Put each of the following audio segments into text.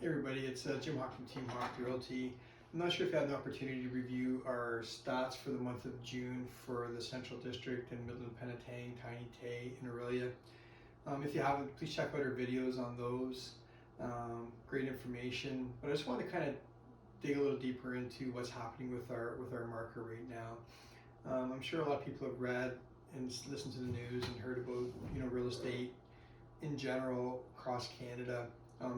Hey everybody, it's Jim Hawke from Team Hawke Realty. I'm not sure if you had the opportunity to review our stats for the month of June for the Central District and Midland Penetang, Tiny Tay, and Aurelia. If you haven't, please check out our videos on those. Great information, but I just want to kind of dig a little deeper into what's happening with our market right now. I'm sure a lot of people have read and listened to the news and heard about real estate in general across Canada.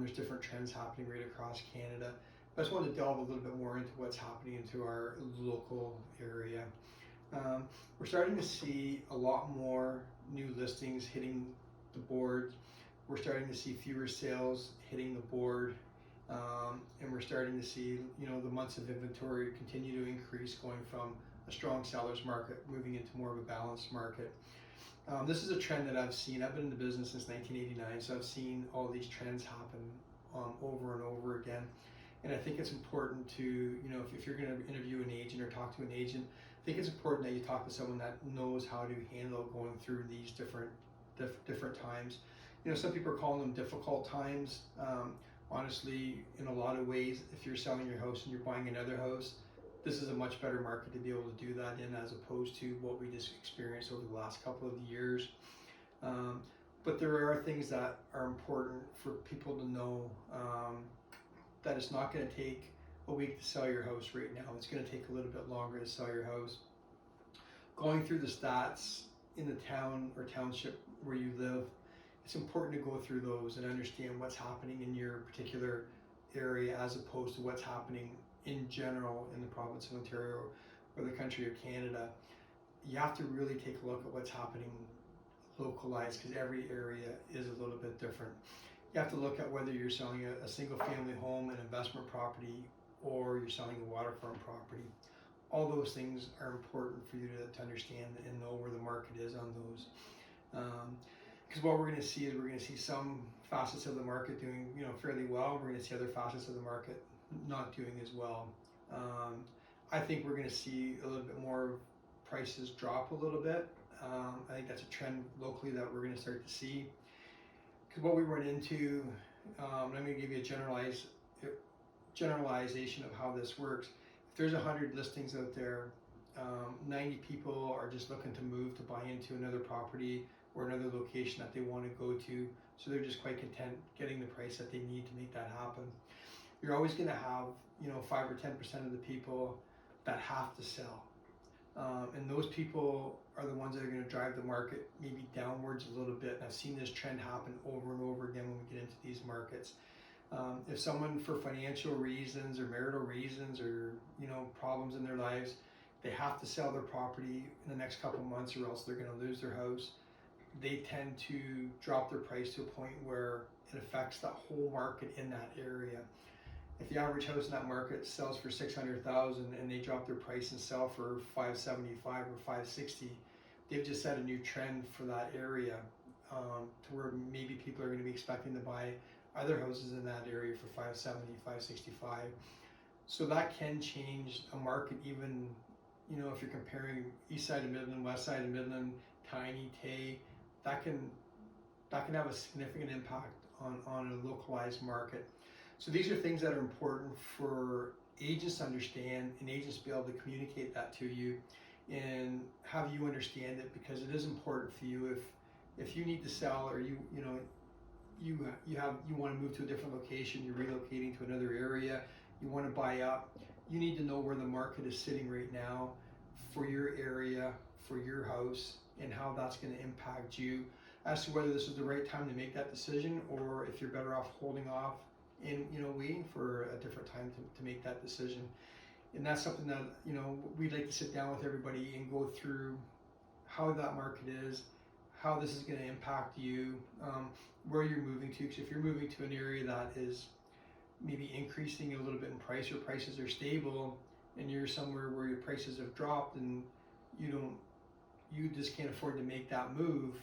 There's different trends happening right across Canada. I just wanted to delve a little bit more into what's happening into our local area. We're starting to see a lot more new listings hitting the board. We're starting to see fewer sales hitting the board, and we're starting to see the months of inventory continue to increase, going from a strong seller's market moving into more of a balanced market. This is a trend that I've seen. I've been in the business since 1989, so I've seen all these trends happen over and over again. And I think it's important to, if you're going to interview an agent or talk to an agent, I think it's important that you talk to someone that knows how to handle going through these different times. Some people are calling them difficult times. Honestly, in a lot of ways, if you're selling your house and you're buying another house, this is a much better market to be able to do that in, as opposed to what we just experienced over the last couple of years. But there are things that are important for people to know, that it's not going to take a week to sell your house right now. It's going to take a little bit longer to sell your house. Going through the stats in the town or township where you live, it's important to go through those and understand what's happening in your particular area as opposed to what's happening in general in the province of Ontario or the country of Canada. You have to really take a look at what's happening localized, because every area is a little bit different. You have to look at whether you're selling a single family home, an investment property, or you're selling a waterfront property. All those things are important for you to understand and know where the market is on those. Because what we're going to see is we're going to see some facets of the market doing fairly well. We're going to see other facets of the market not doing as well. I think we're going to see a little bit more prices drop a little bit. I think that's a trend locally that we're going to start to see. Because what we run into, I'm going to give you a generalization of how this works. If there's 100 listings out there, 90 people are just looking to move to buy into another property or another location that they want to go to, so they're just quite content getting the price that they need to make that happen. You're always going to have 5 or 10% of the people that have to sell, and those people are the ones that are going to drive the market maybe downwards a little bit. And I've seen this trend happen over and over again when we get into these markets. If someone, for financial reasons or marital reasons or problems in their lives, they have to sell their property in the next couple of months, or else they're going to lose their house, they tend to drop their price to a point where it affects that whole market in that area. If the average house in that market sells for $600,000 and they drop their price and sell for $575 or $560, they've just set a new trend for that area, to where maybe people are going to be expecting to buy other houses in that area for $570, $565. So that can change a market, even if you're comparing east side of Midland, west side of Midland, Tiny Tay, that can have a significant impact on a localized market. So these are things that are important for agents to understand, and agents to be able to communicate that to you and have you understand it, because it is important for you. If you need to sell, or you want to move to a different location, you're relocating to another area, you want to buy up, you need to know where the market is sitting right now for your area, for your house, and how that's going to impact you, as to whether this is the right time to make that decision, or if you're better off holding off and waiting for a different time to make that decision. And that's something that we'd like to sit down with everybody and go through how that market is, how this is going to impact you, where you're moving to. Because if you're moving to an area that is maybe increasing a little bit in price, or prices are stable, and you're somewhere where your prices have dropped and you just can't afford to make that move,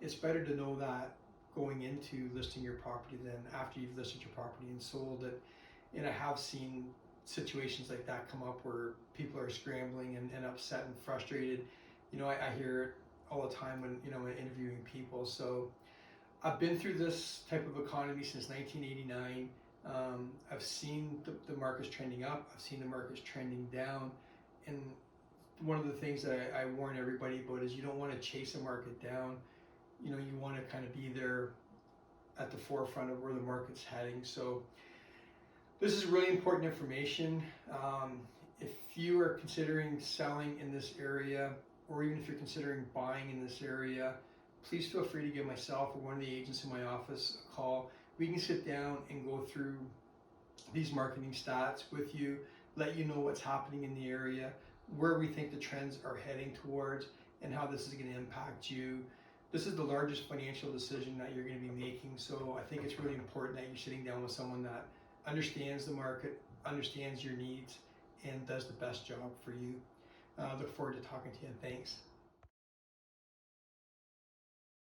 it's better to know that going into listing your property than after you've listed your property and sold it. And I have seen situations like that come up where people are scrambling and upset and frustrated. I hear it all the time when interviewing people. So I've been through this type of economy since 1989. I've seen the markets trending up. I've seen the markets trending down. And one of the things that I warn everybody about is you don't want to chase a market down. You know, you want to kind of be there at the forefront of where the market's heading. So this is really important information. If you are considering selling in this area, or even if you're considering buying in this area, please feel free to give myself or one of the agents in my office a call. We can sit down and go through these marketing stats with you, let you know what's happening in the area, where we think the trends are heading towards, and how this is going to impact you. This is the largest financial decision that you're going to be making, so I think it's really important that you're sitting down with someone that understands the market, understands your needs, and does the best job for you. Look forward to talking to you. Thanks.